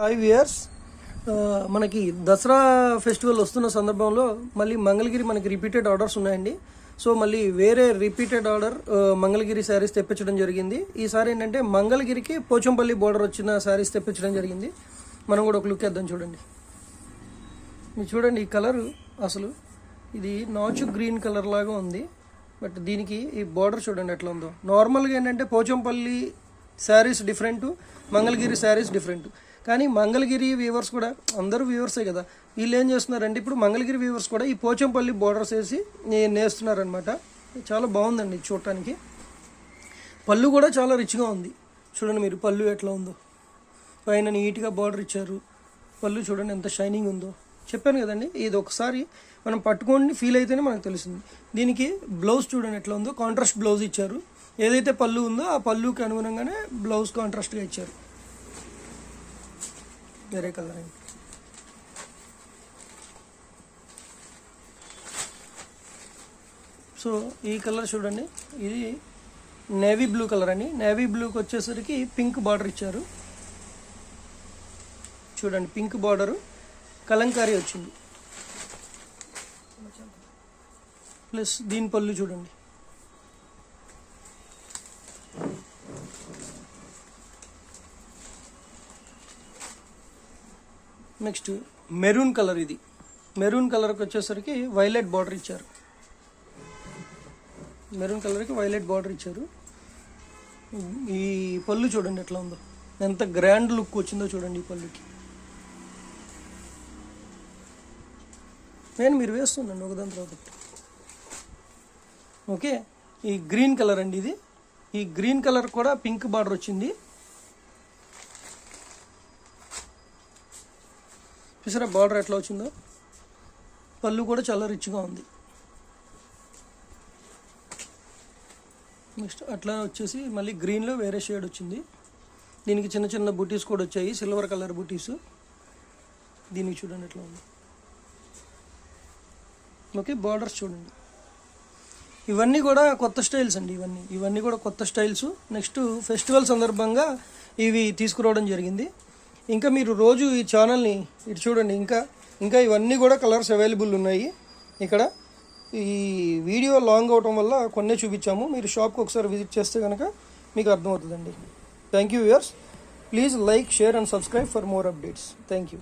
Hi viewers, మనకి Dasara festival వస్తున్న సందర్భంలో మళ్ళీ మంగళగిరి మనకి రిపీటెడ్ ఆర్డర్స్ ఉన్నాయండి. సో మళ్ళీ వేరే రిపీటెడ్ ఆర్డర్ మంగళగిరి శారీస్ తెప్పించడం జరిగింది. ఈసారి ఏంటంటే మంగళగిరికి పోచంపల్లి బోర్డర్ వచ్చిన శారీస్ తెప్పించడం జరిగింది. మనం కూడా ఒక లుక్ వేద్దాం. చూడండి, మీరు చూడండి ఈ కలర్, అసలు ఇది నాచు గ్రీన్ కలర్ లాగా ఉంది. బట్ దీనికి ఈ బార్డర్ చూడండి ఎట్లా ఉందో. నార్మల్గా ఏంటంటే పోచంపల్లి శారీస్ డిఫరెంట్, మంగళగిరి శారీస్ డిఫరెంట్. కానీ మంగళగిరి వ్యూవర్స్ కూడా, అందరూ వ్యూవర్సే కదా, వీళ్ళు ఏం చేస్తున్నారంటే ఇప్పుడు మంగళగిరి వ్యూవర్స్ కూడా ఈ పోచంపల్లి బోర్డర్స్ వేసి నేస్తున్నారనమాట. చాలా బాగుందండి చూడటానికి. పళ్ళు కూడా చాలా రిచ్గా ఉంది. చూడండి మీరు పళ్ళు ఎట్లా ఉందో, పైన నీట్గా బార్డర్ ఇచ్చారు. పళ్ళు చూడండి ఎంత షైనింగ్ ఉందో. చెప్పాను కదండి, ఇది ఒకసారి మనం పట్టుకొని ఫీల్ అయితేనే మనకు తెలుస్తుంది. దీనికి బ్లౌజ్ చూడండి ఎట్లా ఉందో, కాంట్రాస్ట్ బ్లౌజ్ ఇచ్చారు. ఏదైతే పళ్ళు ఉందో ఆ పళ్ళుకి అనుగుణంగానే బ్లౌజ్ కాంట్రాస్ట్గా ఇచ్చారు. వేరే కలర్ అండి. సో ఈ కలర్ చూడండి, ఇది నేవీ బ్లూ కలర్ అండి. నేవీ బ్లూకి వచ్చేసరికి పింక్ బార్డర్ ఇచ్చారు. చూడండి పింక్ బార్డరు కలంకారీ వచ్చింది. ప్లస్ దీని పళ్ళు చూడండి. నెక్స్ట్ మెరూన్ కలర్, ఇది మెరూన్ కలర్కి వచ్చేసరికి వైలెట్ బార్డర్ ఇచ్చారు. మెరూన్ కలర్కి వైలెట్ బార్డర్ ఇచ్చారు. ఈ పళ్ళు చూడండి ఎట్లా ఉందో, ఎంత గ్రాండ్ లుక్ వచ్చిందో చూడండి ఈ పళ్ళుకి. నేను మీరు వేస్తున్నాను ఒకదాని తర్వాత. ఓకే, ఈ గ్రీన్ కలర్ అండి ఇది. ఈ గ్రీన్ కలర్ కూడా పింక్ బార్డర్ వచ్చింది. చూసారా బార్డర్ ఎట్లా వచ్చిందో. పళ్ళు కూడా చాలా రిచ్గా ఉంది. నెక్స్ట్ అట్లా వచ్చేసి మళ్ళీ గ్రీన్లో వేరే షేడ్ వచ్చింది. దీనికి చిన్న చిన్న బుటీస్ కూడా వచ్చాయి, సిల్వర్ కలర్ బుటీస్. దీనికి చూడండి ఎట్లా ఉంది. ఓకే, బార్డర్స్ చూడండి. ఇవన్నీ కూడా కొత్త స్టైల్స్ అండి. ఇవన్నీ కూడా కొత్త స్టైల్స్. నెక్స్ట్ ఫెస్టివల్ సందర్భంగా ఇవి తీసుకురావడం జరిగింది. ఇంకా మీరు రోజు ఈ ఛానల్ని ఇటు చూడండి, ఇంకా ఇవన్నీ కూడా కలర్స్ అవైలబుల్ ఉన్నాయి ఇక్కడ. ఈ వీడియో లాంగ్ అవటం వల్ల కొన్నే చూపించాము. మీరు షాప్కి ఒకసారి విజిట్ చేస్తే కనుక మీకు అర్థమవుతుందండి. Thank you viewers. Please like, share and subscribe for more updates. Thank you.